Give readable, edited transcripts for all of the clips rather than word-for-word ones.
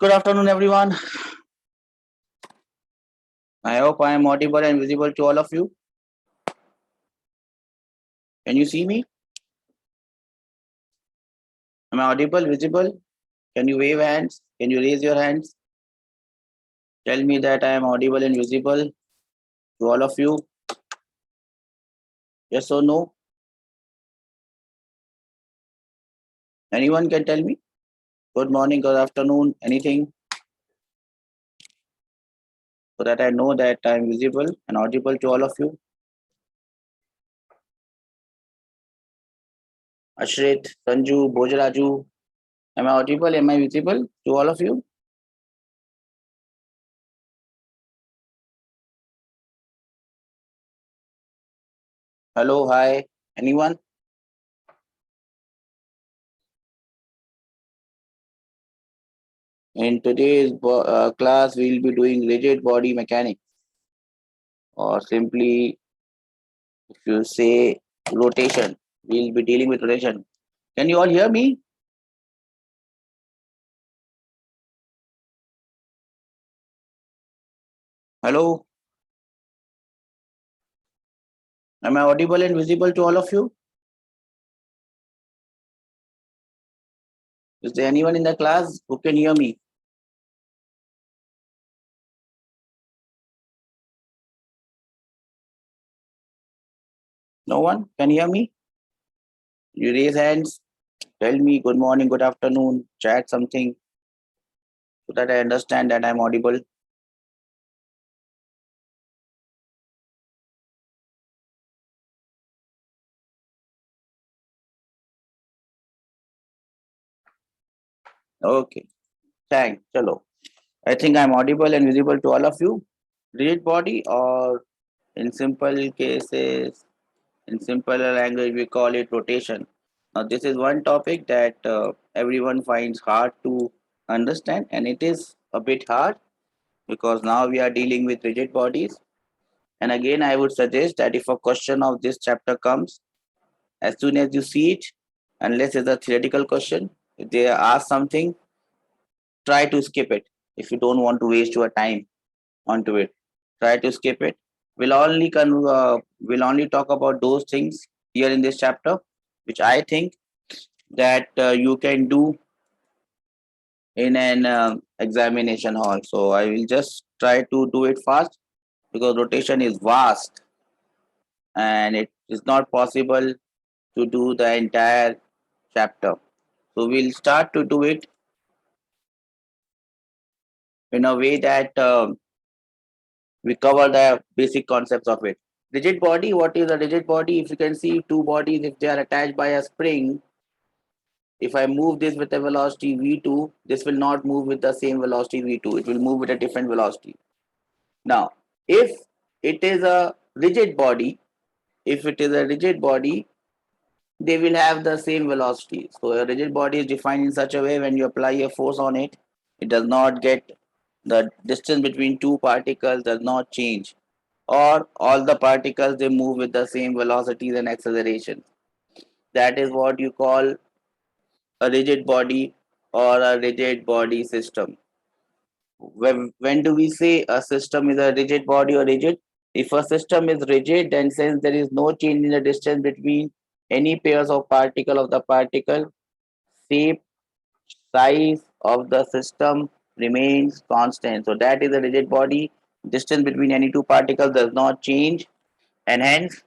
Good afternoon, everyone. I hope I am audible and visible to all of you. Can you see me? Am I audible, visible? Can you wave hands? Can you raise your hands? Tell me that I am audible and visible to all of you. Yes or no? Anyone can tell me? Good morning, good afternoon, anything? So that I know that I am visible and audible to all of you. Ashrit, Sanju, Bojaraju. Am I audible? Am I visible to all of you? Hello, hi. Anyone? In today's class, we will be doing rigid body mechanics, or simply if you say rotation, we'll be dealing with rotation. Can you all hear me? Hello? Am I audible and visible to all of you? Is there anyone in the class who can hear me? No one can hear me? You raise hands, tell me good morning, good afternoon, chat something so that I understand that I'm audible. Okay, thanks. Chalo. I think I'm audible and visible to all of you. Rigid body, or in simple cases, in simpler language, we call it rotation. Now, this is one topic that everyone finds hard to understand, and it is a bit hard because now we are dealing with rigid bodies. And again, I would suggest that if a question of this chapter comes, as soon as you see it, unless it's a theoretical question, if they ask something, try to skip it if you don't want to waste your time onto it. Try to skip it. We'll only talk about those things here in this chapter, which I think that you can do in an examination hall. So I will just try to do it fast because rotation is vast and it is not possible to do the entire chapter. So we'll start to do it in a way that we cover the basic concepts of it. Rigid body, what is a rigid body? If you can see two bodies, if they are attached by a spring, if I move this with a velocity v2, this will not move with the same velocity v2. It will move with a different velocity. Now, if it is a rigid body, they will have the same velocity. So a rigid body is defined in such a way when you apply a force on it, it does not get the distance between two particles does not change, or all the particles they move with the same velocities and acceleration. That is what you call a rigid body or a rigid body system. When do we say a system is a rigid body or rigid? If a system is rigid, then since there is no change in the distance between any pairs of particle of the particle, shape, size of the system remains constant. So that is a rigid body. Distance between any two particles does not change, and hence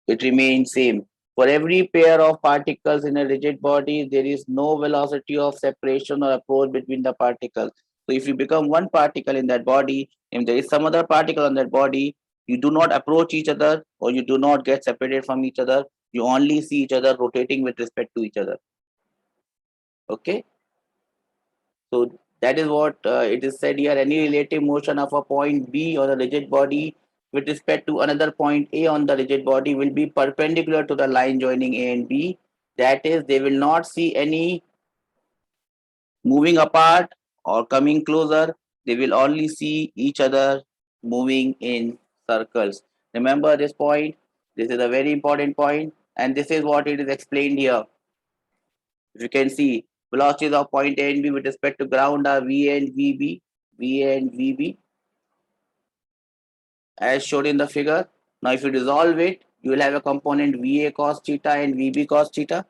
it remains same. For every pair of particles in a rigid body, there is no velocity of separation or approach between the particles. So if you become one particle in that body, if there is some other particle on that body, you do not approach each other or you do not get separated from each other. You only see each other rotating with respect to each other. Okay. So that is what it is said here. Any relative motion of a point B on a rigid body with respect to another point A on the rigid body will be perpendicular to the line joining A and B. That is, they will not see any moving apart or coming closer. They will only see each other moving in circles. Remember this point. This is a very important point, and this is what it is explained here. If you can see, velocities of point A and B with respect to ground are V and VB, V and VB, as shown in the figure. Now, if you resolve it, you will have a component VA cos theta and VB cos theta.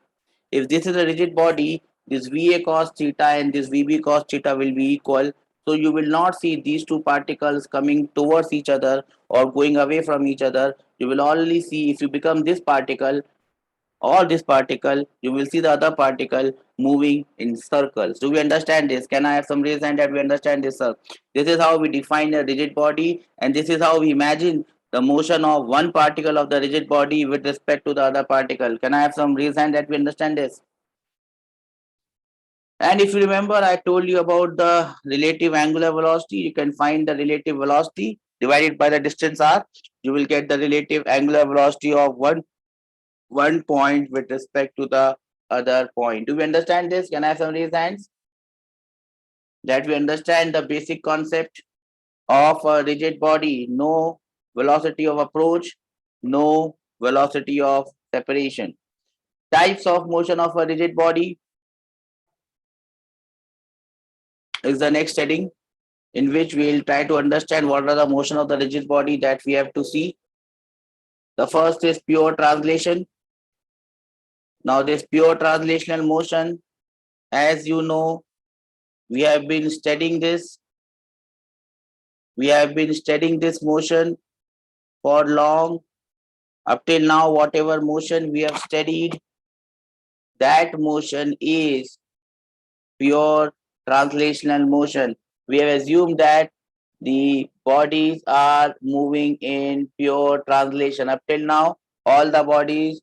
If this is a rigid body, this VA cos theta and this VB cos theta will be equal. So you will not see these two particles coming towards each other or going away from each other. You will only see, if you become this particle or this particle, you will see the other particle moving in circles. Do we understand this? Can I have some reason that we understand this, sir? This is how we define a rigid body, and this is how we imagine the motion of one particle of the rigid body with respect to the other particle. Can I have some reason that we understand this? And if you remember, I told you about the relative angular velocity. You can find the relative velocity divided by the distance r. You will get the relative angular velocity of one point with respect to the other point. Do we understand this? Can I have some raised hands? That we understand the basic concept of a rigid body. No velocity of approach, no velocity of separation. Types of motion of a rigid body is the next heading, in which we will try to understand what are the motion of the rigid body that we have to see. The first is pure translation. Now, this pure translational motion, as you know, we have been studying this. We have been studying this motion for long. Up till now, whatever motion we have studied, that motion is pure translational motion. We have assumed that the bodies are moving in pure translation. Up till now, all the bodies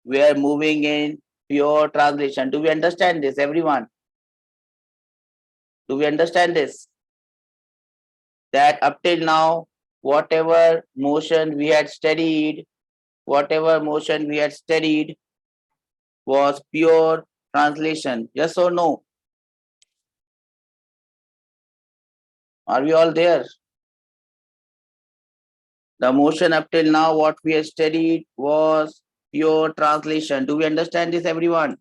were moving in pure translation. Do we understand this, everyone? Do we understand this? That up till now, whatever motion we had studied, was pure translation. Yes or no? Are we all there? The motion up till now, what we have studied was pure translation. Do we understand this, everyone?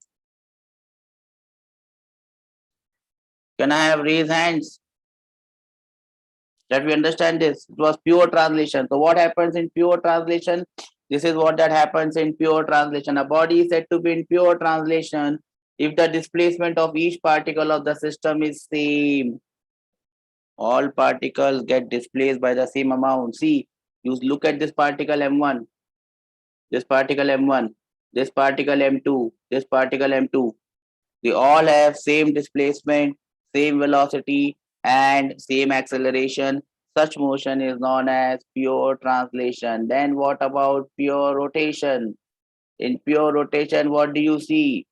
Can I have raised hands that we understand this? It was pure translation. So what happens in pure translation? This is what that happens in pure translation. A body is said to be in pure translation if the displacement of each particle of the system is same. All particles get displaced by the same amount. See, you look at this particle M1, this particle M1, this particle M2, this particle M2. They all have same displacement, same velocity, and same acceleration. Such motion is known as pure translation. Then what about pure rotation? In pure rotation, what do you see?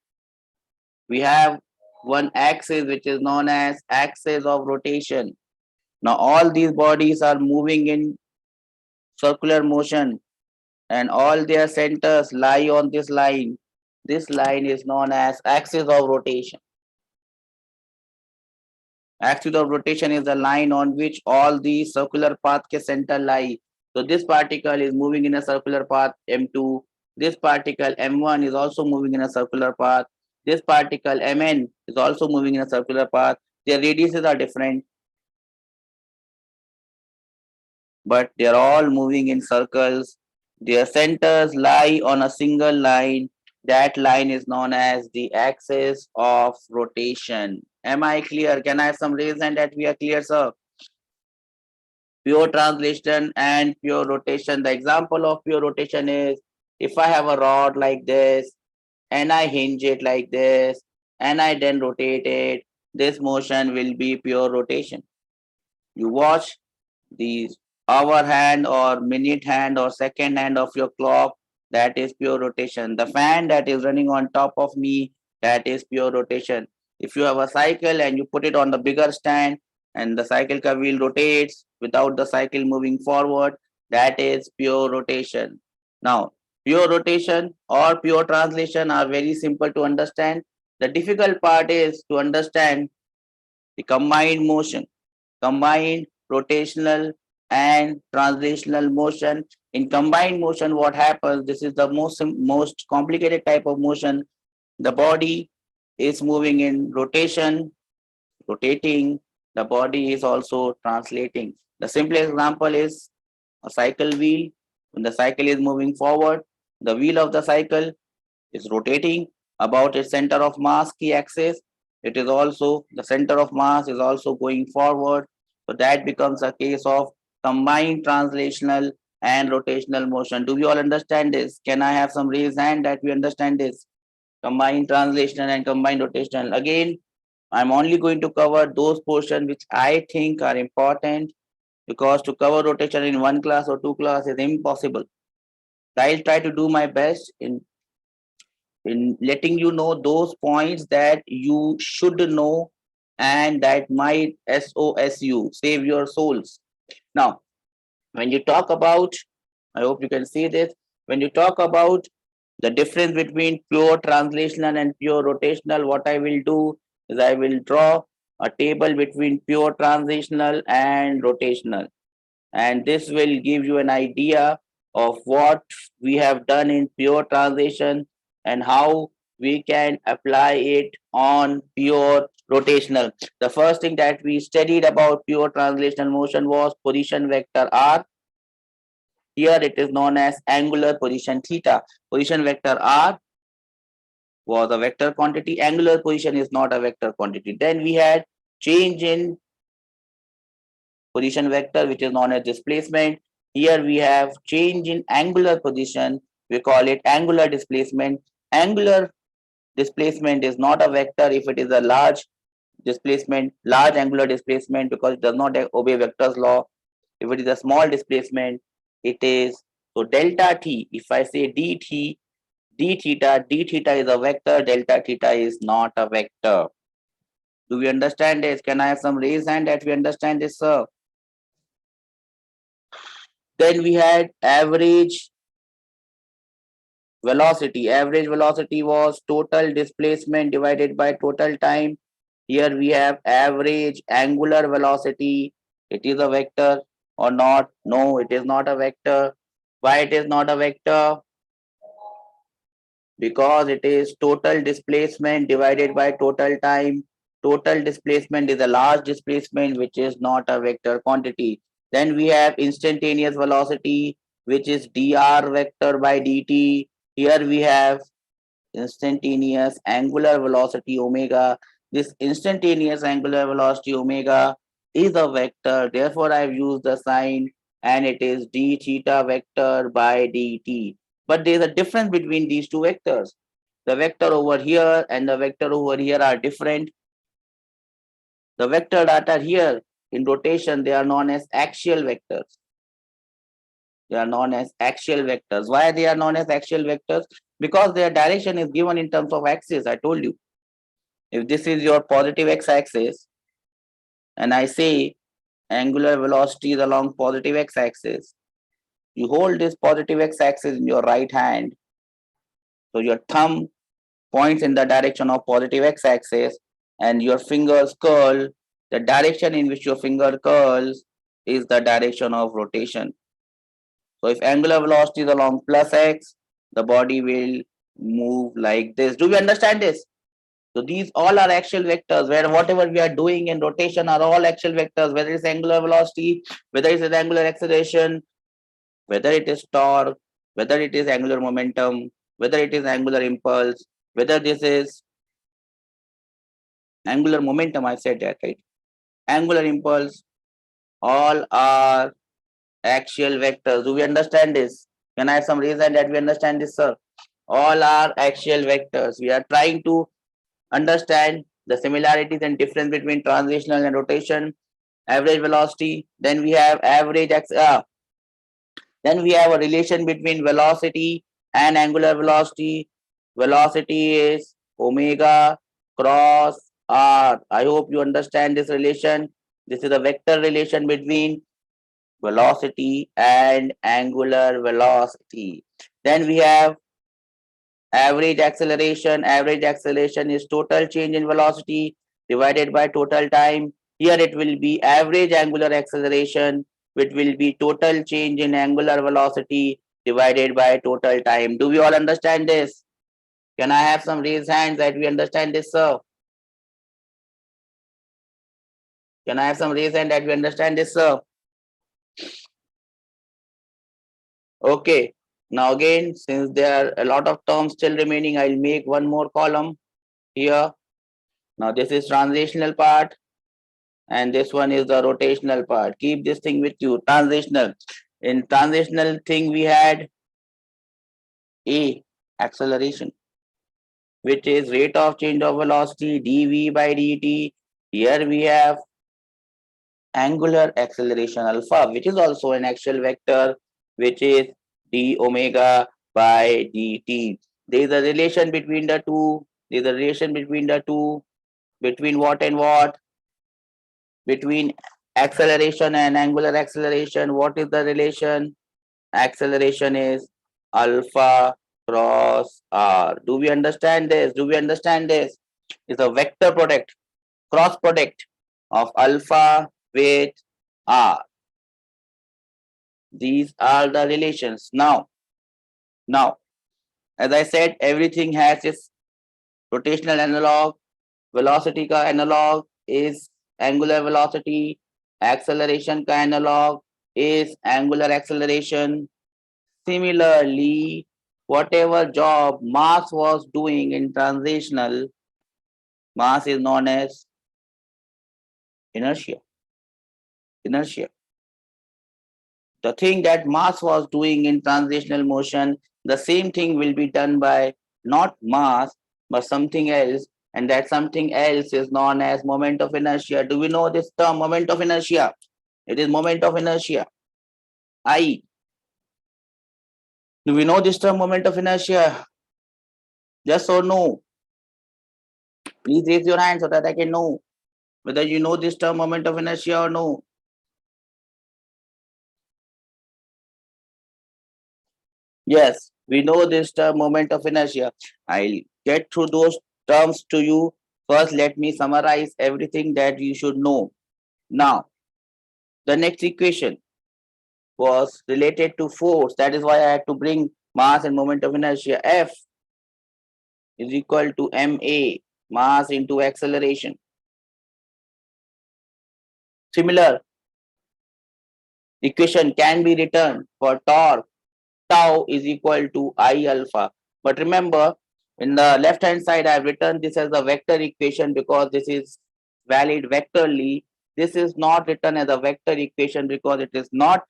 We have one axis which is known as axis of rotation. Now all these bodies are moving in circular motion and all their centers lie on this line. This line is known as axis of rotation. Axis of rotation is the line on which all the circular path के center lie. So this particle is moving in a circular path M2. This particle M1 is also moving in a circular path. This particle Mn is also moving in a circular path. Their radiuses are different, but they are all moving in circles. Their centers lie on a single line. That line is known as the axis of rotation. Am I clear? Can I have some reason that we are clear, sir? Pure translation and pure rotation. The example of pure rotation is, if I have a rod like this and I hinge it like this and I then rotate it, this motion will be pure rotation. You watch the hour hand or minute hand or second hand of your clock, that is pure rotation. The fan that is running on top of me, that is pure rotation. If you have a cycle and you put it on the bigger stand and the cycle ka wheel rotates without the cycle moving forward, that is pure rotation. Now, pure rotation or pure translation are very simple to understand. The difficult part is to understand the combined motion, combined rotational and translational motion. In combined motion, what happens? This is the most complicated type of motion. The body is moving in rotation, rotating, the body is also translating. The simplest example is a cycle wheel. When the cycle is moving forward, the wheel of the cycle is rotating about its center of mass key axis. It is also, the center of mass is also going forward. So that becomes a case of combined translational and rotational motion. Do we all understand this? Can I have some raised hand that we understand this? Combined translational and combined rotational. Again, I'm only going to cover those portions which I think are important, because to cover rotation in one class or two class is impossible. I'll try to do my best in letting you know those points that you should know and that might SOS you, save your souls. Now, when you talk about, I hope you can see this, when you talk about the difference between pure translational and pure rotational, what I will do is I will draw a table between pure translational and rotational. And this will give you an idea of what we have done in pure translation and how we can apply it on pure rotational. The first thing that we studied about pure translational motion was position vector r. Here it is known as angular position theta. Position vector r was a vector quantity. Angular position is not a vector quantity. Then we had change in position vector, which is known as displacement. Here we have change in angular position. We call it angular displacement. Angular displacement is not a vector if it is a large displacement, large angular displacement, because it does not obey vector's law. If it is a small displacement, it is, so delta t, if I say dt, d theta is a vector, delta theta is not a vector. Do we understand this? Can I have some raised hand that we understand this, sir? Then we had average velocity. Average velocity was total displacement divided by total time. Here we have average angular velocity. It is a vector or not? No, it is not a vector. Why it is not a vector? Because it is total displacement divided by total time. Total displacement is a large displacement, which is not a vector quantity. Then we have instantaneous velocity, which is dr vector by dt. Here we have instantaneous angular velocity omega. This instantaneous angular velocity omega is a vector. Therefore, I've used the sign, and it is d theta vector by dt. But there's a difference between these two vectors. The vector over here and the vector over here are different. The vector that are here in rotation, they are known as axial vectors. They are known as axial vectors. Why they are known as axial vectors? Because their direction is given in terms of axis. I told you. If this is your positive x-axis, and I say angular velocity is along positive x-axis, you hold this positive x-axis in your right hand. So your thumb points in the direction of positive x-axis, and your fingers curl. The direction in which your finger curls is the direction of rotation. So if angular velocity is along plus x, the body will move like this. Do we understand this? So these all are axial vectors, where whatever we are doing in rotation are all axial vectors, whether it's angular velocity, whether it's angular acceleration, whether it is torque, whether it is angular momentum, whether it is angular impulse, whether this is angular momentum, I said that, right? Angular impulse, all are axial vectors. Do we understand this? Can I have some reason that we understand this, sir? All are axial vectors. We are trying to understand the similarities and difference between translational and rotation. Average velocity, then we have then we have a relation between velocity and angular velocity. Velocity is omega cross r. I hope you understand this relation. This is a vector relation between velocity and angular velocity. Then we have average acceleration. Average acceleration is total change in velocity divided by total time. Here it will be average angular acceleration, which will be total change in angular velocity divided by total time. Do we all understand this? Can I have some raised hands that we understand this, sir? Can I have some raised hand that we understand this, sir? Okay. Now again, since there are a lot of terms still remaining, I'll make one more column here. Now this is transitional part and this one is the rotational part. Keep this thing with you. Transitional. In transitional thing we had A, acceleration, which is rate of change of velocity dv by dt. Here we have angular acceleration alpha, which is also an axial vector, which is d omega by dt. There is a relation between the two. There is a relation between the two. Between what and what? Between acceleration and angular acceleration. What is the relation? Acceleration is alpha cross r. Do we understand this? Do we understand this? It's a vector product, cross product of alpha with r. These are the relations. Now, as I said, everything has its rotational analog. Velocity ka analog is angular velocity. Acceleration ka analog is angular acceleration. Similarly, whatever job mass was doing in transitional, mass is known as inertia. Inertia. The thing that mass was doing in transitional motion, the same thing will be done by not mass, but something else. And that something else is known as moment of inertia. Do we know this term, moment of inertia? It is moment of inertia. I. Do we know this term, moment of inertia? Yes or no? Please raise your hand so that I can know whether you know this term, moment of inertia, or no. Yes, we know this term, moment of inertia. I'll get through those terms to you. First, let me summarize everything that you should know. Now, the next equation was related to force. That is why I had to bring mass and moment of inertia. F is equal to ma, mass into acceleration. Similar equation can be written for torque. Tau is equal to I alpha. But remember, in the left hand side, I have written this as a vector equation because this is valid vectorly. This is not written as a vector equation because it is not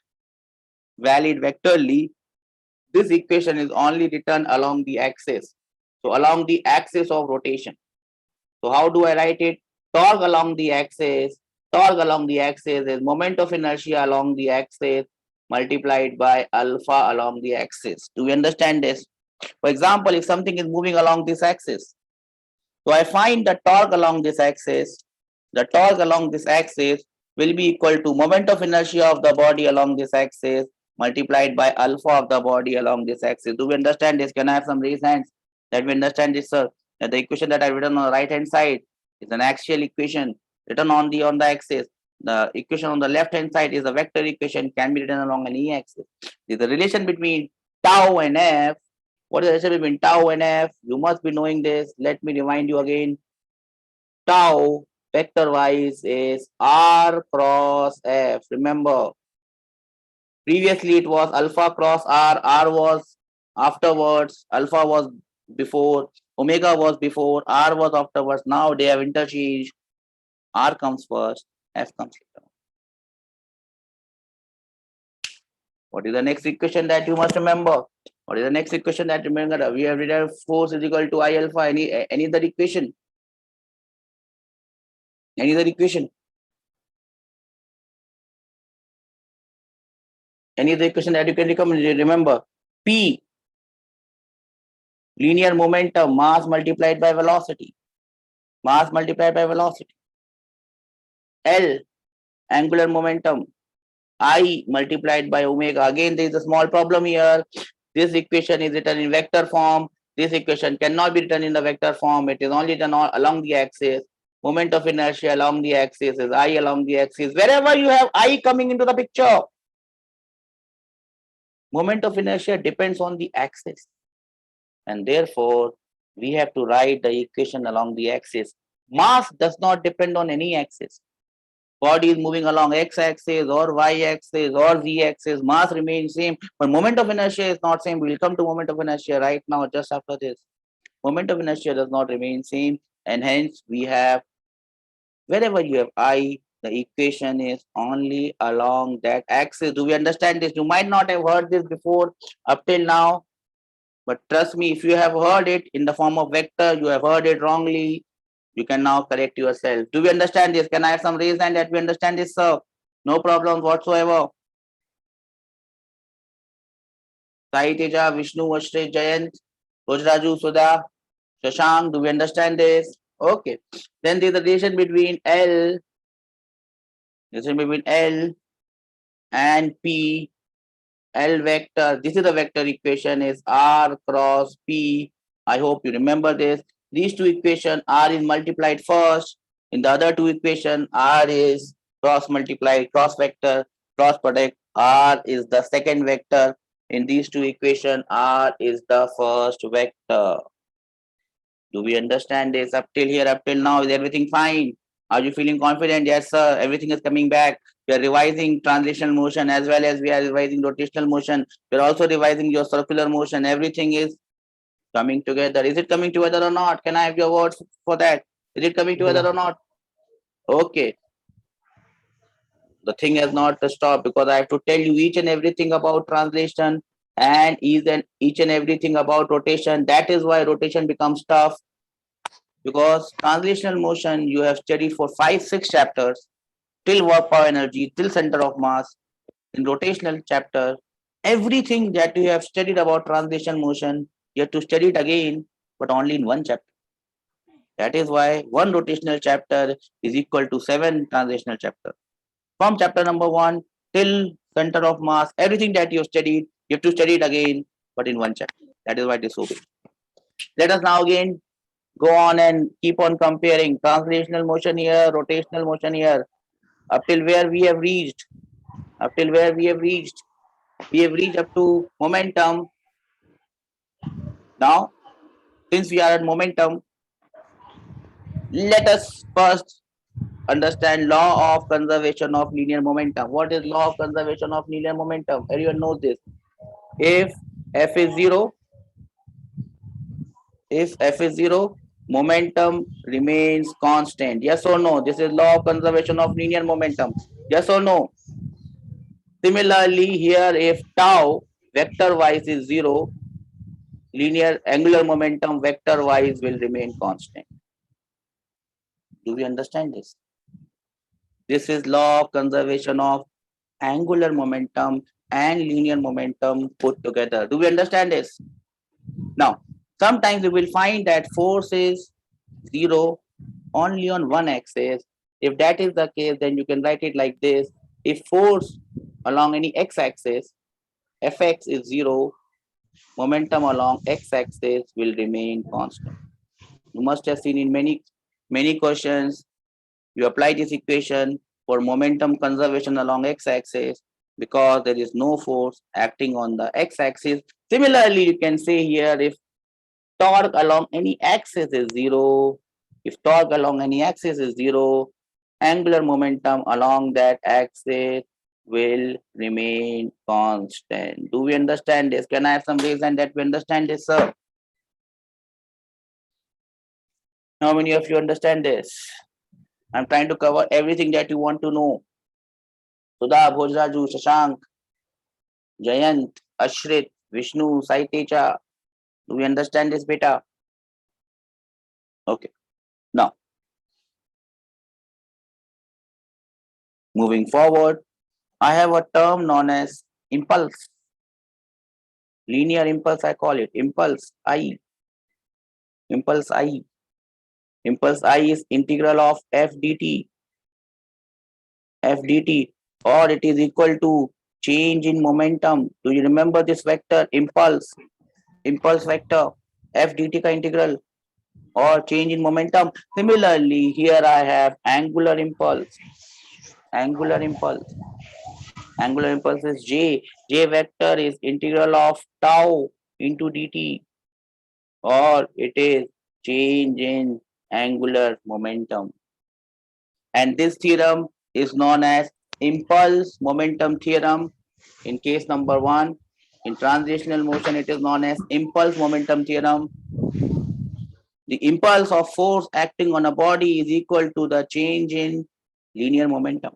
valid vectorly. This equation is only written along the axis. So along the axis of rotation. So how do I write it? Torque along the axis. Torque along the axis is moment of inertia along the axis multiplied by alpha along the axis. Do we understand this? For example, if something is moving along this axis, so I find the torque along this axis. The torque along this axis will be equal to moment of inertia of the body along this axis multiplied by alpha of the body along this axis. Do we understand this? Can I have some raised hands that we understand this, sir? That the equation that I've written on the right hand side is an axial equation written on the axis. The equation on the left hand side is a vector equation, can be written along an axis. There's a relation between tau and f. What is the relation between tau and f? You must be knowing this. Let me remind you again. Tau vector wise is r cross f. Remember, previously it was alpha cross r. R was afterwards, alpha was before, omega was before, r was afterwards. Now they have interchanged. R comes first, f comes later. What is the next equation that you must remember? What is the next equation that you remember? We have written force is equal to I alpha. Any other equation? Any other equation? Any other equation that you can remember? P, linear momentum, mass multiplied by velocity. Mass multiplied by velocity. L, angular momentum. I multiplied by omega. Again, there is a small problem here. This equation is written in vector form. This equation cannot be written in the vector form. It is only written along the axis. Moment of inertia along the axis is I along the axis. Wherever you have I coming into the picture, moment of inertia depends on the axis. And therefore, we have to write the equation along the axis. Mass does not depend on any axis. Body is moving along x-axis or y-axis or z-axis. Mass remains same, but moment of inertia is not same. We'll come to moment of inertia right now, just after this. Moment of inertia does not remain same, and hence we have, wherever you have I, the equation is only along that axis. Do we understand this? You might not have heard this before up till now, but trust me, if you have heard it in the form of vector, you have heard it wrongly. You can now correct yourself. Do we understand this? Can I have some raise hand that we understand this, sir? No problems whatsoever. Sai Teja, Vishnu, Ashray, Jayant, Rojraju, Sudha, Shashank, do we understand this? Okay. Then there's a relation between L and P. L vector, this is the vector equation, is R cross P. I hope you remember this. These two equations, R is multiplied first. In the other two equation, R is cross multiplied, cross vector, cross product. R is the second vector. In these two equations, R is the first vector. Do we understand this? Up till here, up till now, is everything fine? Are you feeling confident? Yes, sir. Everything is coming back. We are revising translational motion as well as we are revising rotational motion. We are also revising your circular motion. Everything is coming together. Is it coming together or not? Can I have your words for that? Is it coming together or not? Okay. The thing has not stopped because I have to tell you each and everything about translation and each and everything about rotation. That is why rotation becomes tough, because translational motion you have studied for 5-6 chapters till work power energy, till center of mass. In rotational chapter, everything that you have studied about translation motion, you have to study it again, but only in one chapter. That is why one rotational chapter is equal to 7 translational chapters. From chapter number 1 till center of mass, everything that you have studied, you have to study it again, but in one chapter. That is why it is so big. Let us now again go on and keep on comparing translational motion here, rotational motion here, up till where we have reached. Up till where we have reached. We have reached up to momentum. Now, since we are at momentum, let us first understand law of conservation of linear momentum. What is law of conservation of linear momentum? Everyone knows this. If F is 0, momentum remains constant. Yes or no? This is law of conservation of linear momentum. Yes or no? Similarly, here if tau vector wise is 0, linear angular momentum vector wise will remain constant. Do we understand this? This is law of conservation of angular momentum and linear momentum put together. Do we understand this? Now, sometimes you will find that force is 0 only on one axis. If that is the case, then you can write it like this. If force along any x-axis, Fx is 0, momentum along x-axis will remain constant. You must have seen in many questions, you apply this equation for momentum conservation along x-axis because there is no force acting on the x-axis. Similarly, you can say here if torque along any axis is 0, if torque along any axis is 0, angular momentum along that axis will remain constant. Do we understand this? Can I have some reason that we understand this, sir? How many of you understand this? I'm trying to cover everything that you want to know. Sudha, Bhojraju, Shashank, Jayant, Ashrit, Vishnu, Saitecha. Do we understand this, beta? Okay. Now, moving forward, I have a term known as impulse. Linear impulse, I call it. Impulse I. Impulse I. Impulse I is integral of f dt. F dt. Or it is equal to change in momentum. Do you remember this vector? Impulse. Impulse vector. F dt ka integral. Or change in momentum. Similarly, here I have angular impulse. Angular impulse. Angular impulse is j. J vector is integral of tau into dt. or it is change in angular momentum. And this theorem is known as impulse momentum theorem. In case number 1, in translational motion, it is known as impulse momentum theorem. The impulse of force acting on a body is equal to the change in linear momentum.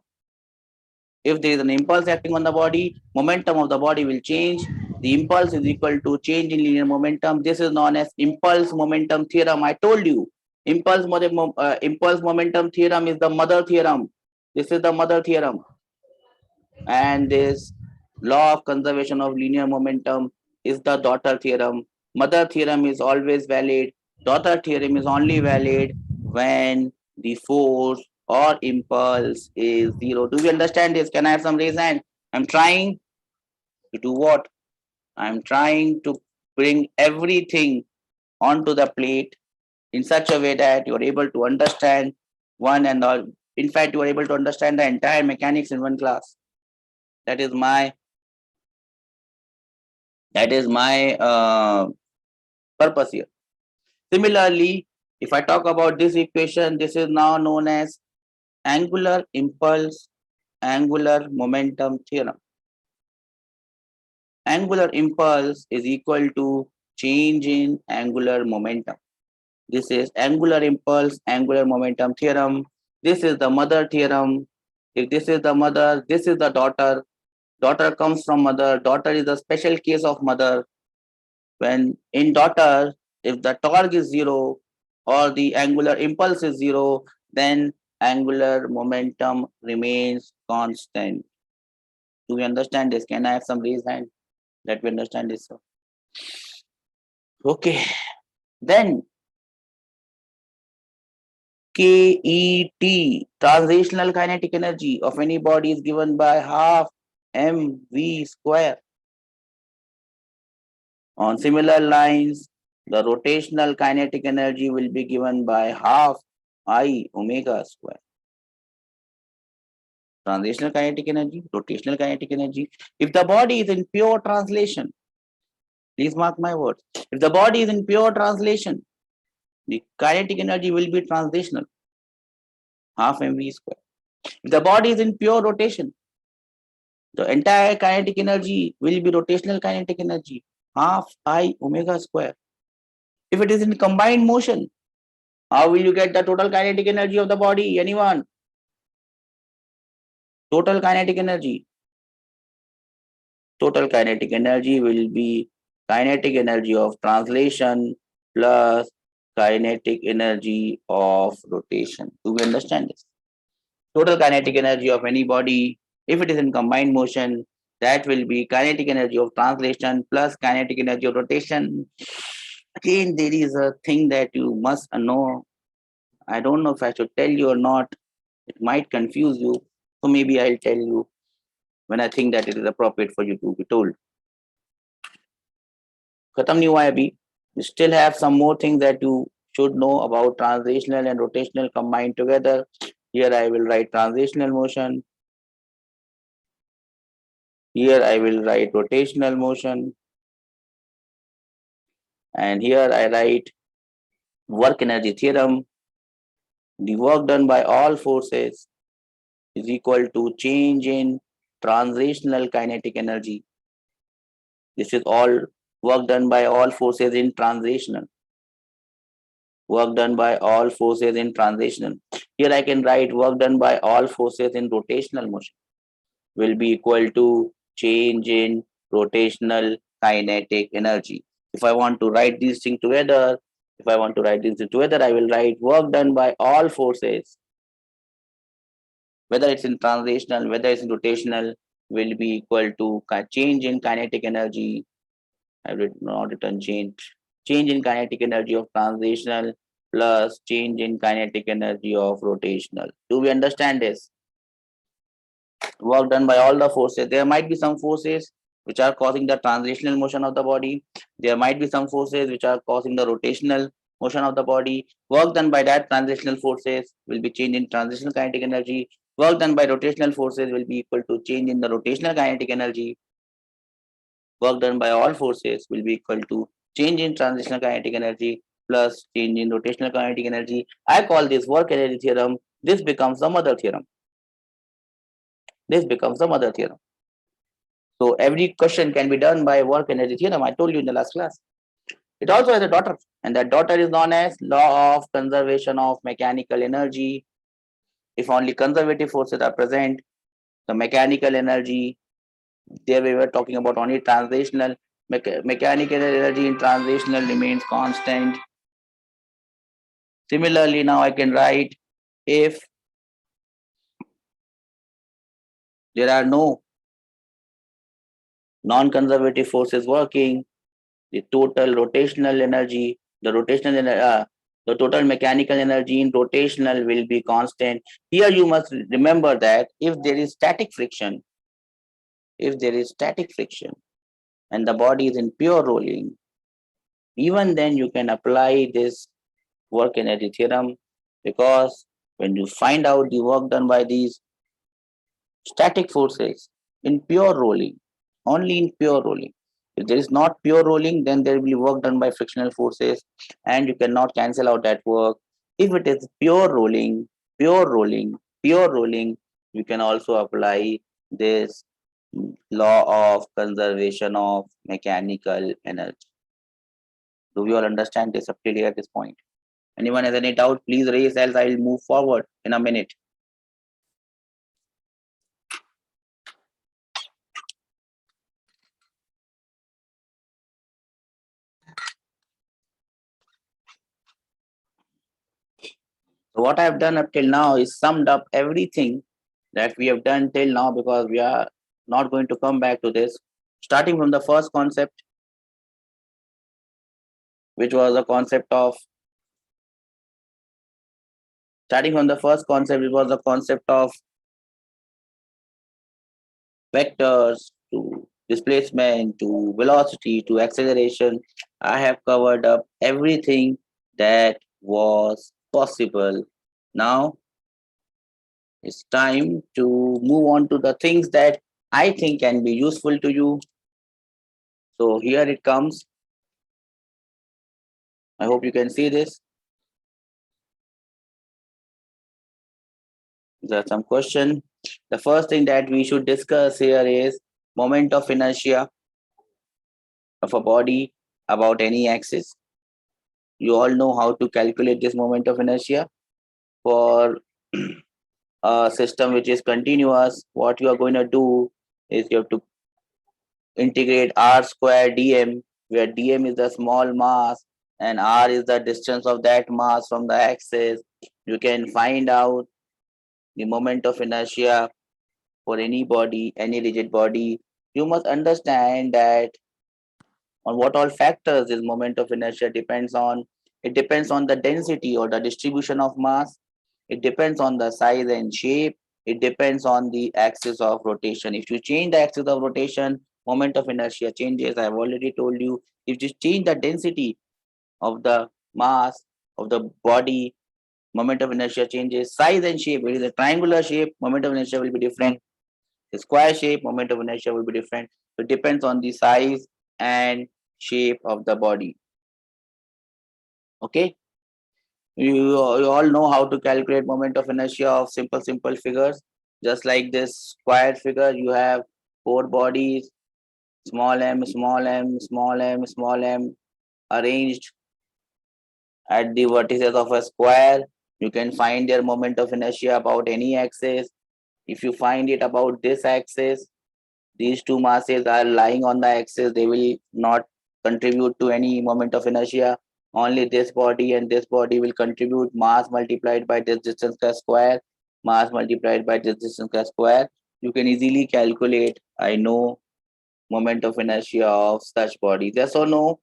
If there is an impulse acting on the body, momentum of the body will change. The impulse is equal to change in linear momentum. This is known as impulse momentum theorem. I told you, impulse momentum theorem is the mother theorem. This is the mother theorem. And this law of conservation of linear momentum is the daughter theorem. Mother theorem is always valid. Daughter theorem is only valid when the force or impulse is zero. Do we understand this? Can I have some raise hand? I'm trying to do what? I'm trying to bring everything onto the plate in such a way that you're able to understand one and all. In fact, you are able to understand the entire mechanics in one class. That is my purpose here. Similarly, if I talk about this equation, this is now known as angular impulse angular momentum theorem. Angular impulse is equal to change in angular momentum. This is angular impulse angular momentum theorem. This is the mother theorem. If this is the mother, this is the daughter. Daughter comes from mother. Daughter is a special case of mother. When in daughter, if the torque is zero or the angular impulse is zero, then angular momentum remains constant. Do we understand this? Can I have some raised hand? Let me understand this. Sir. Okay. Then KET, translational kinetic energy of any body is given by half mv square. On similar lines, the rotational kinetic energy will be given by half I omega square. Translational kinetic energy, rotational kinetic energy. If the body is in pure translation, please mark my words. If the body is in pure translation, the kinetic energy will be translational, half mv square. If the body is in pure rotation, the entire kinetic energy will be rotational kinetic energy, half I omega square. If it is in combined motion, how will you get the total kinetic energy of the body? Anyone? Total kinetic energy. Total kinetic energy will be kinetic energy of translation plus kinetic energy of rotation. Do we understand this? Total kinetic energy of any body, if it is in combined motion, that will be kinetic energy of translation plus kinetic energy of rotation. Again, there is a thing that you must know. I don't know if I should tell you or not. It might confuse you. So maybe I'll tell you when I think that it is appropriate for you to be told. Khatam nahi hua hai abhi. You still have some more things that you should know about translational and rotational combined together. Here I will write translational motion. Here I will write rotational motion. And here I write work energy theorem. The work done by all forces is equal to change in translational kinetic energy. This is all work done by all forces in translational. Work done by all forces in translational. Here I can write work done by all forces in rotational motion will be equal to change in rotational kinetic energy. If I want to write these things together, I will write work done by all forces, whether it's in translational, whether it's in rotational, will be equal to change in kinetic energy. I will not written change in kinetic energy of translational plus change in kinetic energy of rotational. Do we understand this? Work done by all the forces. There might be some forces which are causing the translational motion of the body. There might be some forces which are causing the rotational motion of the body. Work done by that translational forces will be change in translational kinetic energy. Work done by rotational forces will be equal to change in the rotational kinetic energy. Work done by all forces will be equal to change in transitional kinetic energy plus change in rotational kinetic energy. I call this work energy theorem. This becomes the mother theorem. This becomes the mother theorem. So every question can be done by work energy theorem. I told you in the last class. It also has a daughter, and that daughter is known as law of conservation of mechanical energy. If only conservative forces are present, the mechanical energy, there we were talking about only translational, mechanical energy in translational remains constant. Similarly, now I can write if there are no non-conservative forces working, the total rotational energy, the total mechanical energy in rotational will be constant. Here you must remember that if there is static friction, and the body is in pure rolling, even then you can apply this work energy theorem, because when you find out the work done by these static forces in pure rolling, only in pure rolling. If there is not pure rolling, then there will be work done by frictional forces and you cannot cancel out that work. If it is pure rolling, you can also apply this law of conservation of mechanical energy. Do we all understand this up till here at this point? Anyone has any doubt, please raise, else I will move forward in a minute. So what I have done up till now is summed up everything that we have done till now, because we are not going to come back to this. Starting from the first concept, which was the concept of vectors to displacement to velocity to acceleration. I have covered up everything that was possible. Now it's time to move on to the things that I think can be useful to you. So here it comes. I hope you can see this. There's some question. The first thing that we should discuss here is moment of inertia of a body about any axis. You all know how to calculate this moment of inertia for a system which is continuous. What you are going to do is you have to integrate r square dm, where dm is the small mass and r is the distance of that mass from the axis. You can find out the moment of inertia for any body, any rigid body. You must understand that on what all factors this moment of inertia depends on. It depends on the density or the distribution of mass. It depends on the size and shape. It depends on the axis of rotation. If you change the axis of rotation, moment of inertia changes. I've already told you. If you change the density of the mass of the body, moment of inertia changes. Size and shape. It is a triangular shape, moment of inertia will be different. The square shape, moment of inertia will be different. So it depends on the size and shape of the body. Okay. You all know how to calculate moment of inertia of simple figures. Just like this square figure, you have four bodies, small m, small m, small m, small m, arranged at the vertices of a square. You can find their moment of inertia about any axis. If you find it about this axis, these two masses are lying on the axis, they will not contribute to any moment of inertia. Only this body and this body will contribute mass multiplied by this distance square, mass multiplied by this distance square. You can easily calculate, I know, moment of inertia of such bodies. Yes or no?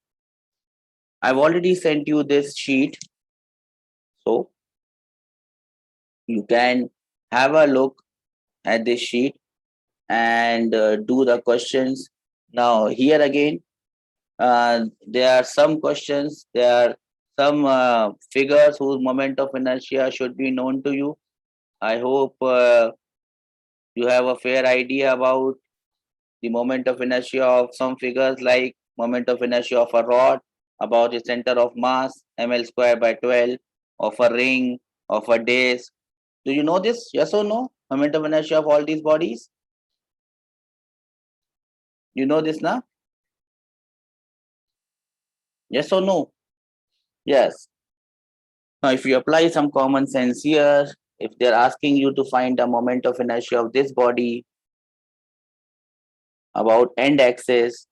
I've already sent you this sheet. So you can have a look at this sheet and do the questions. Now here again, there are some questions, there are some figures whose moment of inertia should be known to you. I hope you have a fair idea about the moment of inertia of some figures, like moment of inertia of a rod. about the center of mass, ml square by 12, of a ring, of a disk. Do you know this? Yes or no? Moment of inertia of all these bodies? You know this now? Yes or no? Yes. Now, if you apply some common sense here, if they're asking you to find the moment of inertia of this body about end axis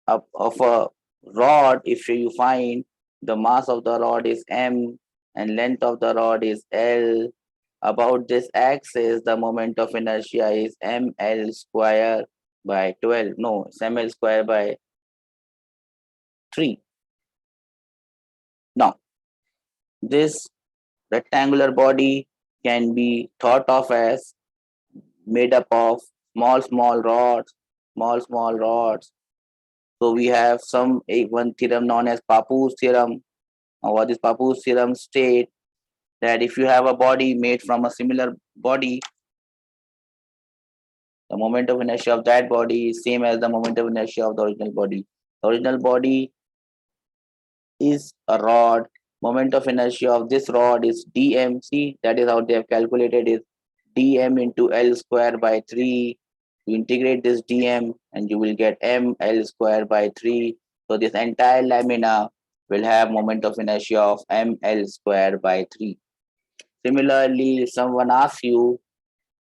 of a rod, if you find the mass of the rod is m and length of the rod is l, about this axis, the moment of inertia is ml square by 12. No, it's ml square by 3. Now, this rectangular body can be thought of as made up of small rods. So we have one theorem known as Papu's theorem. What this Papu's theorem state that if you have a body made from a similar body, the moment of inertia of that body is same as the moment of inertia of the original body. The original body is a rod. Moment of inertia of this rod is dm. See, that is how they have calculated it. Dm into L square by 3. You integrate this dm and you will get ml square by 3. So this entire lamina will have moment of inertia of ml square by 3. Similarly, if someone asks you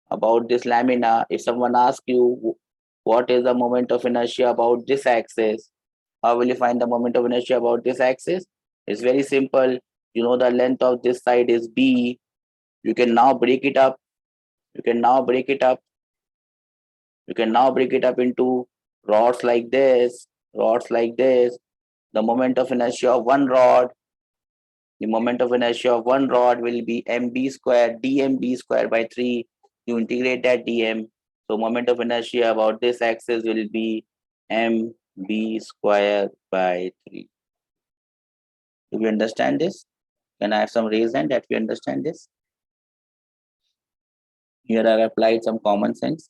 about this lamina, if someone asks you what is the moment of inertia about this axis, how will you find the moment of inertia about this axis? It's very simple. You know the length of this side is b. You can now break it up. You can now break it up. You can now break it up into rods like this, rods like this. The moment of inertia of one rod, the moment of inertia of one rod will be mb square, dmb square by 3. You integrate that dm. So moment of inertia about this axis will be mb square by 3. Do we understand this? Can I have some reason that we understand this? Here I have applied some common sense,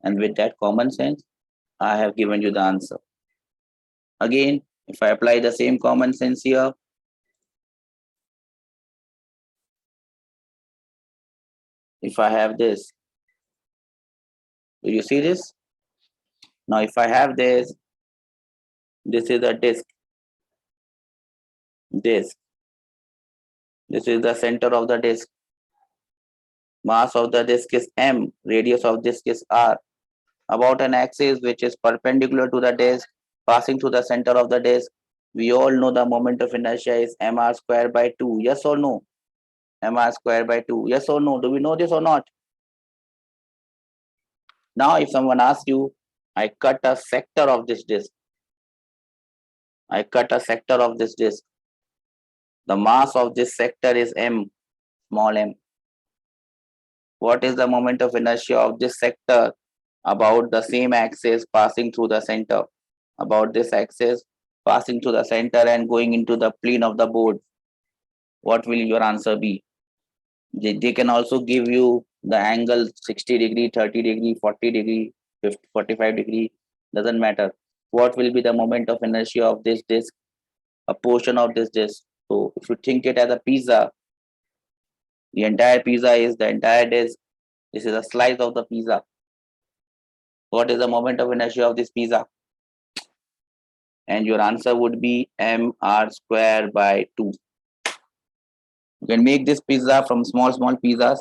and with that common sense, I have given you the answer. Again, if I apply the same common sense here, if I have this, do you see this? Now, if I have this is a disk. This is the center of the disk. Mass of the disk is m. Radius of disk is r. About an axis which is perpendicular to the disk, passing through the center of the disk. We all know the moment of inertia is mr square by 2. Yes or no? Mr square by 2. Yes or no? Do we know this or not? Now, if someone asks you, I cut a sector of this disk. I cut a sector of this disk. The mass of this sector is m, small m. What is the moment of inertia of this sector about the same axis passing through the center? About this axis passing through the center and going into the plane of the board. What will your answer be? They can also give you the angle 60 degree, 30 degree, 40 degree, 50, 45 degree, doesn't matter. What will be the moment of inertia of this disk? A portion of this disk. So if you think it as a pizza, the entire pizza is the entire disk. This is a slice of the pizza. What is the moment of inertia of this pizza? And your answer would be mr square by 2. You can make this pizza from small pizzas.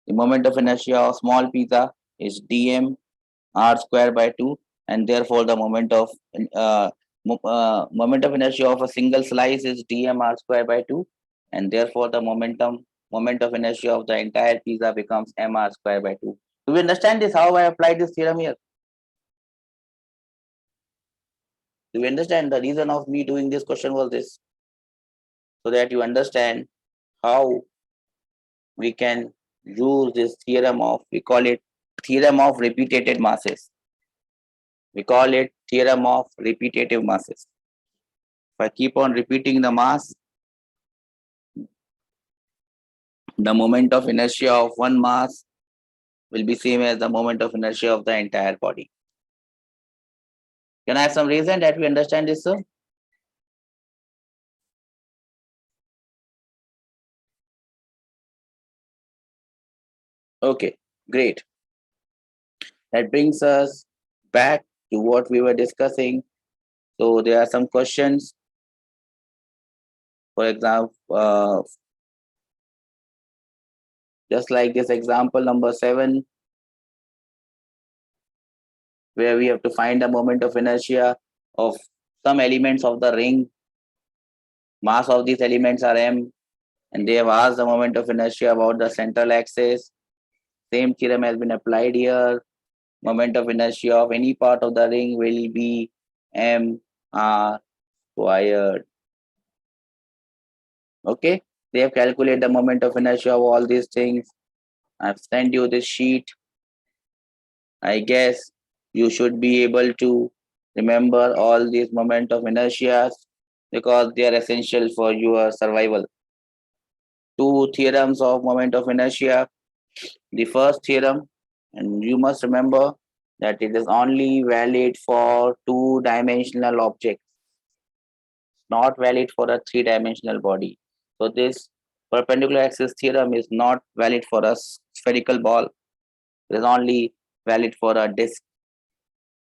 The moment of inertia of small pizza is dm r square by 2, and therefore the moment of inertia of a single slice is dm r square by 2, and therefore the moment of inertia of the entire pizza becomes mr square by 2. Do you understand this? How I applied this theorem here? Do you understand the reason of me doing this question was this? So that you understand how we can use this theorem of, we call it theorem of repeated masses. We call it theorem of repetitive masses. If I keep on repeating the mass, the moment of inertia of one mass will be same as the moment of inertia of the entire body. Can I have some reason that we understand this, sir? Okay, great. That brings us back to what we were discussing. So there are some questions. For example, just like this example number 7, where we have to find the moment of inertia of some elements of the ring. Mass of these elements are m, and they have asked the moment of inertia about the central axis. Same theorem has been applied here. Moment of inertia of any part of the ring will be m r squared. Okay, they have calculated the moment of inertia of all these things. I've sent you this sheet. I guess you should be able to remember all these moment of inertia because they are essential for your survival. Two theorems of moment of inertia. The first theorem, and you must remember that it is only valid for two-dimensional objects, not valid for a three-dimensional body. So this perpendicular axis theorem is not valid for a spherical ball. It is only valid for a disk.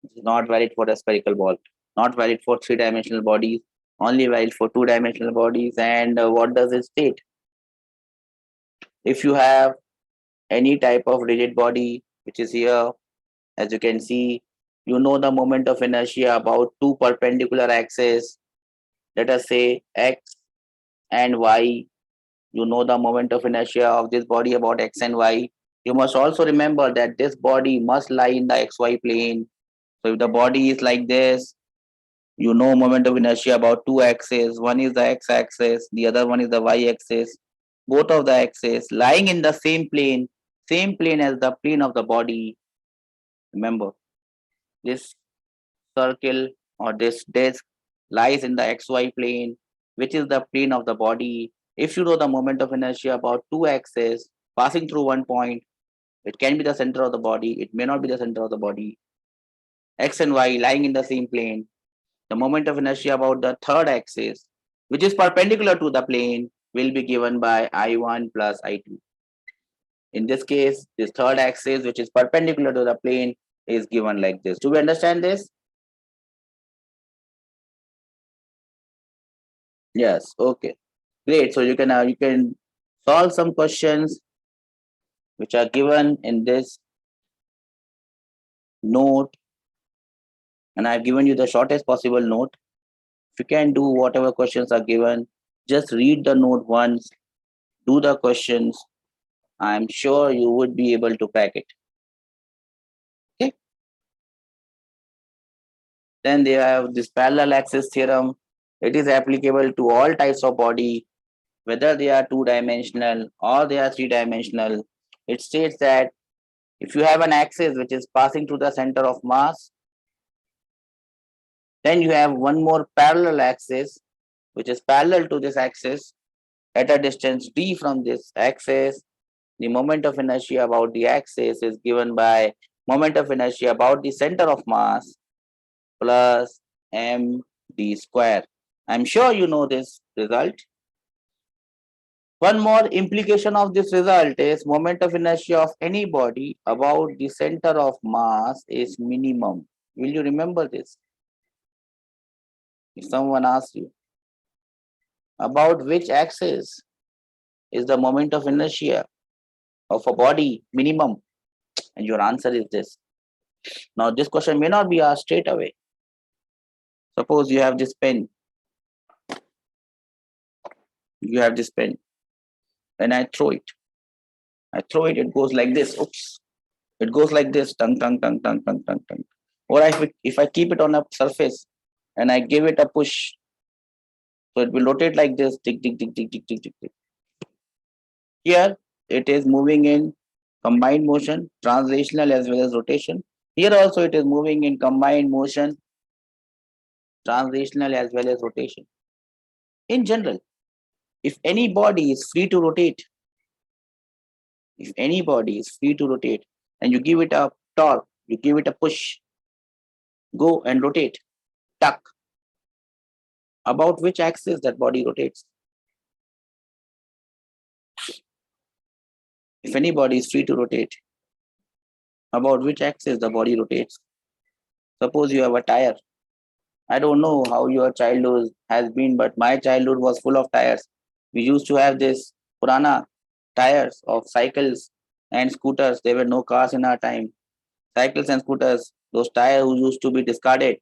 It is not valid for a spherical ball. Not valid for three-dimensional bodies. Only valid for two-dimensional bodies. And what does it state? If you have any type of rigid body, which is here, as you can see, you know the moment of inertia about two perpendicular axes. Let us say x and y. You know the moment of inertia of this body about x and y. You must also remember that this body must lie in the xy plane. So if the body is like this, you know moment of inertia about two axes. One is the x-axis, the other one is the y-axis. Both of the axes lying in the same plane as the plane of the body. Remember, this circle or this disk lies in the xy plane, which is the plane of the body. If you know the moment of inertia about two axes passing through one point, it can be the center of the body, it may not be the center of the body. X and y lying in the same plane. The moment of inertia about the third axis, which is perpendicular to the plane, will be given by I1 plus I2. In this case, this third axis, which is perpendicular to the plane, is given like this. Do we understand this? Yes. Okay. Great. So you can solve some questions which are given in this note, and I've given you the shortest possible note. If you can do whatever questions are given, just read the note once, do the questions. I'm sure you would be able to crack it. Okay. Then they have this parallel axis theorem. It is applicable to all types of body, whether they are two-dimensional or they are three-dimensional. It states that if you have an axis which is passing through the center of mass, then you have one more parallel axis which is parallel to this axis at a distance d from this axis. The moment of inertia about the axis is given by moment of inertia about the center of mass plus md square. I'm sure you know this result. One more implication of this result is moment of inertia of any body about the center of mass is minimum. Will you remember this? If someone asks you about which axis is the moment of inertia of a body minimum, and your answer is this. Now, this question may not be asked straight away. Suppose you have this pen. You have this pen, and I throw it. It goes like this. Oops. It goes like this. Tung, tung, tung, tung, tung, tung, tung. Or if I keep it on a surface and I give it a push, so it will rotate like this. Tick, tick, tick, tick, tick, tick, tick, tick. Here, it is moving in combined motion, translational as well as rotation. Here also, it is moving in combined motion, translational as well as rotation. In general, if any body is free to rotate, and you give it a torque, you give it a push, go and rotate, tuck, about which axis that body rotates? If any body is free to rotate, about which axis the body rotates? Suppose you have a tire. I don't know how your childhood has been, but my childhood was full of tires. We used to have this Purana tires of cycles and scooters. There were no cars in our time. Cycles and scooters, those tires who used to be discarded.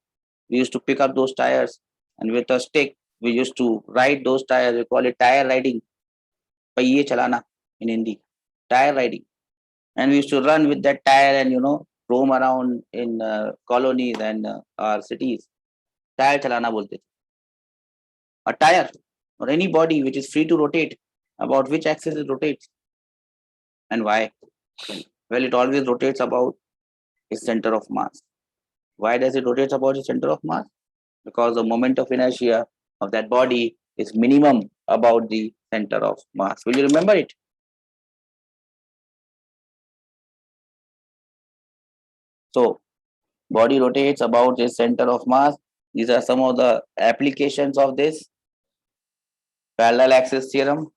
We used to pick up those tires and with a stick, we used to ride those tires. We call it tire riding. Paiye chalana in Hindi. Tire riding. And we used to run with that tire and, roam around in colonies and our cities. Tire chalana bolte the. A tire or any body which is free to rotate, about which axis it rotates and why? Well, it always rotates about its center of mass. Why does it rotate about its center of mass? Because the moment of inertia of that body is minimum about the center of mass. Will you remember it? So, body rotates about its center of mass. These are some of the applications of this parallel axis theorem.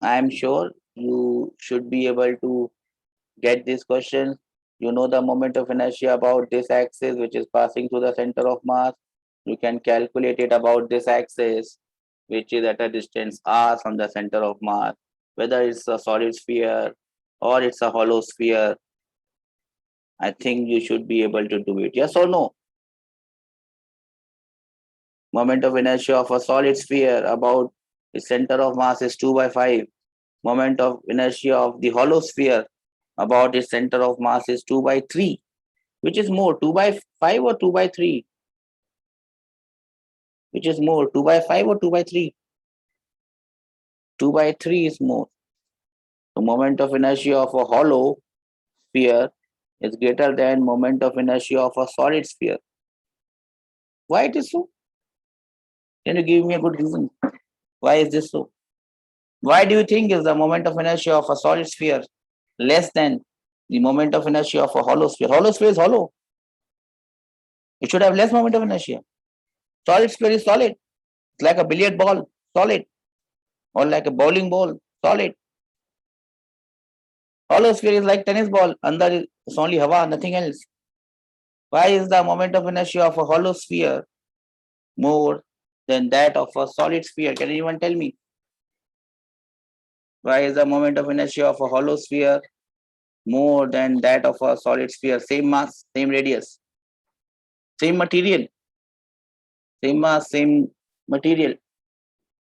I am sure you should be able to get this question. You know the moment of inertia about this axis which is passing through the center of mass. You can calculate it about this axis which is at a distance r from the center of mass, whether it's a solid sphere or it's a hollow sphere. I think you should be able to do it. Yes or no? Moment of inertia of a solid sphere about the center of mass is 2 by 5. Moment of inertia of the hollow sphere about its center of mass is 2 by 3. Which is more, 2 by 5 or 2 by 3? Which is more, 2 by 5 or 2 by 3? 2 by 3 is more. The moment of inertia of a hollow sphere is greater than moment of inertia of a solid sphere. Why it is so? Can you give me a good reason? Why is this so? Why do you think is the moment of inertia of a solid sphere less than the moment of inertia of a hollow sphere? Hollow sphere is hollow. It should have less moment of inertia. Solid sphere is solid. It's like a billiard ball, solid. Or like a bowling ball, solid. Hollow sphere is like tennis ball. Under it's only hawa, nothing else. Why is the moment of inertia of a hollow sphere more than that of a solid sphere? Can anyone tell me? Why is the moment of inertia of a hollow sphere more than that of a solid sphere? Same mass, same radius, same material. Same mass, same material.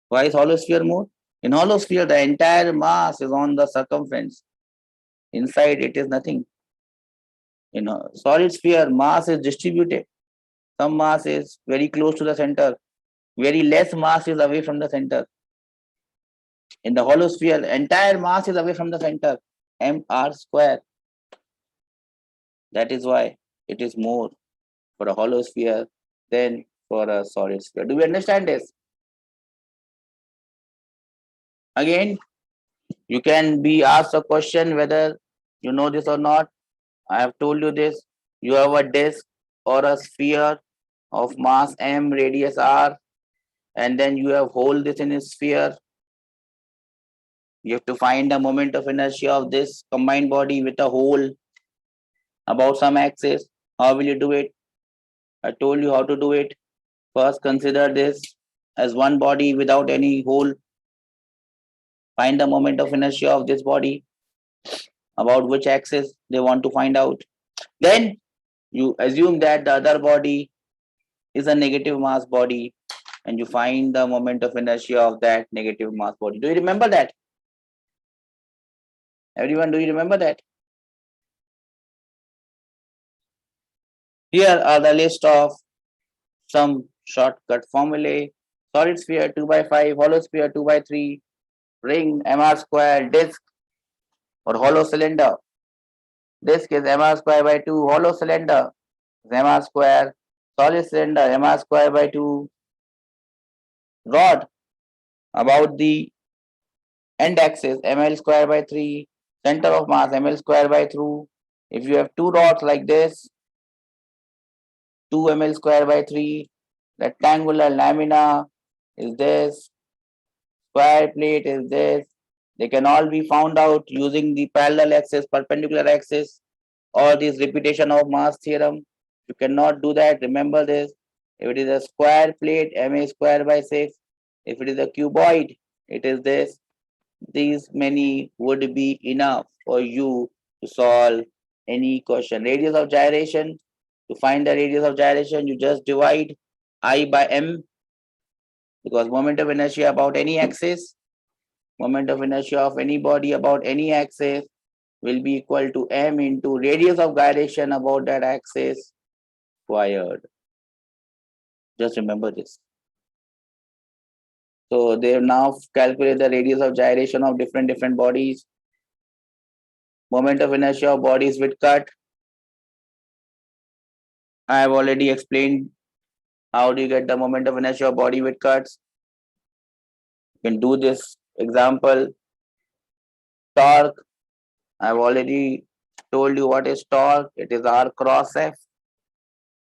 Why is hollow sphere more? In hollow sphere, the entire mass is on the circumference. Inside it is nothing. In a solid sphere, mass is distributed. Some mass is very close to the center. Very less mass is away from the center. In the hollow sphere, entire mass is away from the center. mr square. That is why it is more for a hollow sphere than for a solid sphere. Do we understand this? Again, you can be asked a question whether you know this or not. I have told you this. You have a disk or a sphere of mass m, radius r, and then you have hold this in a sphere. You have to find the moment of inertia of this combined body with a hole about some axis. How will you do it? I told you how to do it. First, consider this as one body without any hole. Find the moment of inertia of this body, about which axis they want to find out. Then you assume that the other body is a negative mass body and you find the moment of inertia of that negative mass body. Do you remember that? Everyone, do you remember that? Here are the list of some shortcut formulae. Solid sphere 2 by 5, hollow sphere 2 by 3, ring mr square, disk or hollow cylinder. Disk is mr square by 2, hollow cylinder is mr square, solid cylinder mr square by 2. Rod about the end axis ml square by 3, center of mass ml square by 2. If you have two rods like this, 2 ml square by 3, rectangular lamina is this, square plate is this, They can all be found out using the parallel axis, perpendicular axis, or this repetition of mass theorem. You cannot do that. Remember this. If it is a square plate, ma square by 6. If it is a cuboid, it is this. These many would be enough for you to solve any question. Radius of gyration. To find the radius of gyration, you just divide I by m, because moment of inertia about any axis, moment of inertia of any body about any axis will be equal to m into radius of gyration about that axis squared. Just remember this. So they have now calculated the radius of gyration of different bodies. Moment of inertia of bodies with cut. I have already explained how do you get the moment of inertia of body with cuts. You can do this example. Torque. I have already told you what is torque. It is R cross F.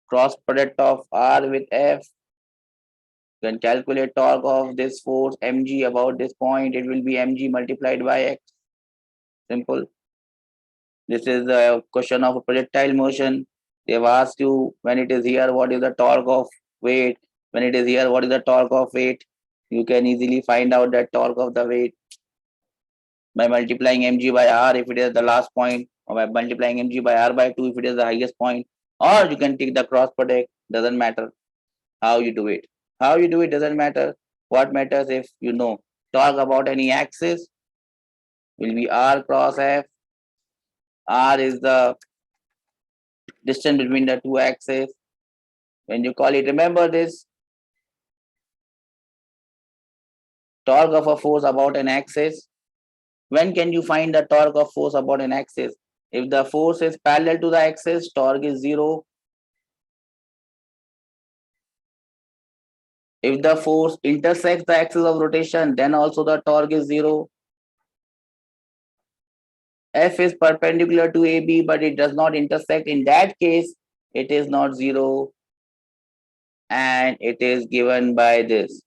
Cross product of R with F. You can calculate torque of this force mg about this point. It will be mg multiplied by x. Simple. This is a question of a projectile motion. They have asked you when it is here, what is the torque of weight? When it is here, what is the torque of weight? You can easily find out that torque of the weight by multiplying mg by r if it is the last point, or by multiplying mg by r by 2 if it is the highest point, or you can take the cross product. Doesn't matter how you do it. How you do it doesn't matter. What matters if you know torque about any axis will be r cross f. R is the distance between the two axes. When you call it, remember this, torque of a force about an axis. When can you find the torque of force about an axis? If the force is parallel to the axis, torque is 0. If the force intersects the axis of rotation, then also the torque is 0. F is perpendicular to AB, but it does not intersect. In that case, it is not 0. And it is given by this.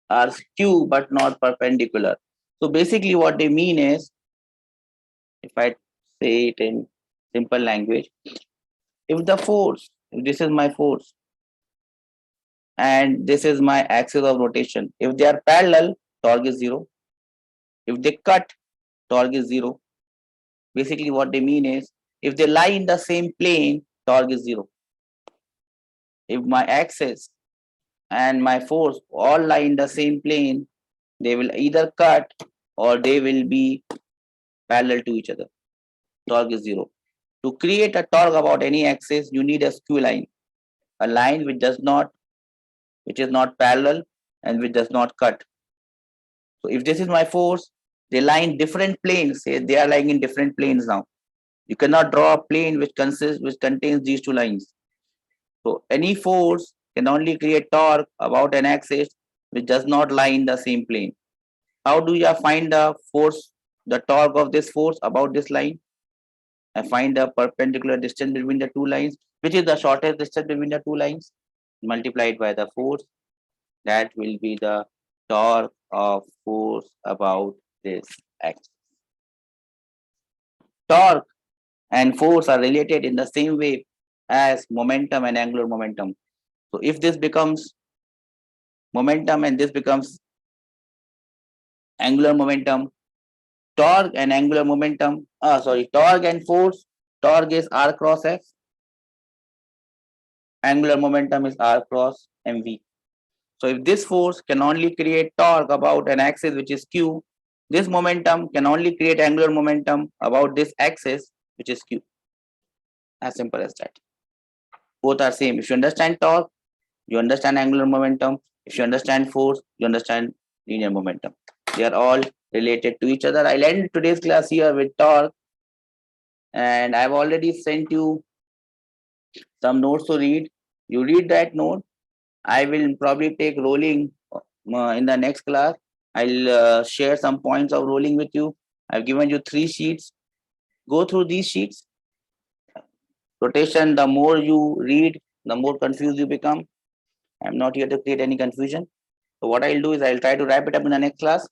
Are skew but not perpendicular. So basically what they mean is, if I say it in simple language, if the force, if this is my force and this is my axis of rotation, if they are parallel, torque is 0. If they cut, torque is 0. Basically what they mean is, if they lie in the same plane, torque is 0. If my axis and my force all lie in the same plane, they will either cut or they will be parallel to each other. Torque is 0. To create a torque about any axis, you need a skew line, a line which is not parallel and which does not cut. So if this is my force, they lie in different planes. Say they are lying in different planes now. You cannot draw a plane which contains these two lines. So any force can only create torque about an axis which does not lie in the same plane. How do you find the force, the torque of this force about this line? I find the perpendicular distance between the two lines, which is the shortest distance between the two lines, multiplied by the force. That will be the torque of force about this axis. Torque and force are related in the same way as momentum and angular momentum. So if this becomes momentum and this becomes angular momentum, torque and angular momentum, torque and force, torque is R cross F, angular momentum is R cross mv. So if this force can only create torque about an axis which is q, this momentum can only create angular momentum about this axis which is q. As simple as that. Both are same. If you understand torque, you understand angular momentum. If you understand force, you understand linear momentum. They are all related to each other. I'll end today's class here with torque. And I've already sent you some notes to read. You read that note. I will probably take rolling in the next class. I'll share some points of rolling with you. I've given you 3 sheets. Go through these sheets. Rotation, the more you read, the more confused you become. I'm not here to create any confusion. So what I'll do is I'll try to wrap it up in the next class.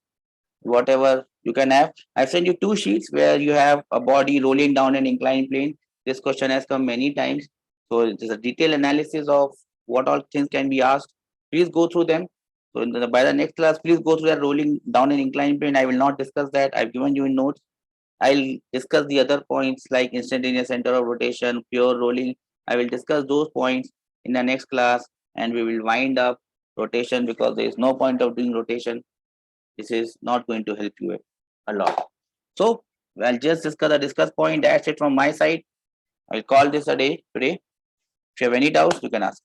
Whatever you can have. I've sent you 2 sheets where you have a body rolling down an inclined plane. This question has come many times. So it is a detailed analysis of what all things can be asked. Please go through them. So by the next class, please go through that rolling down an inclined plane. I will not discuss that. I've given you in notes. I'll discuss the other points like instantaneous center of rotation, pure rolling. I will discuss those points in the next class, and we will wind up rotation because there is no point of doing rotation. This is not going to help you a lot. So I'll just discuss the discuss point. That's it from my side. I'll call this a day today. If you have any doubts, you can ask.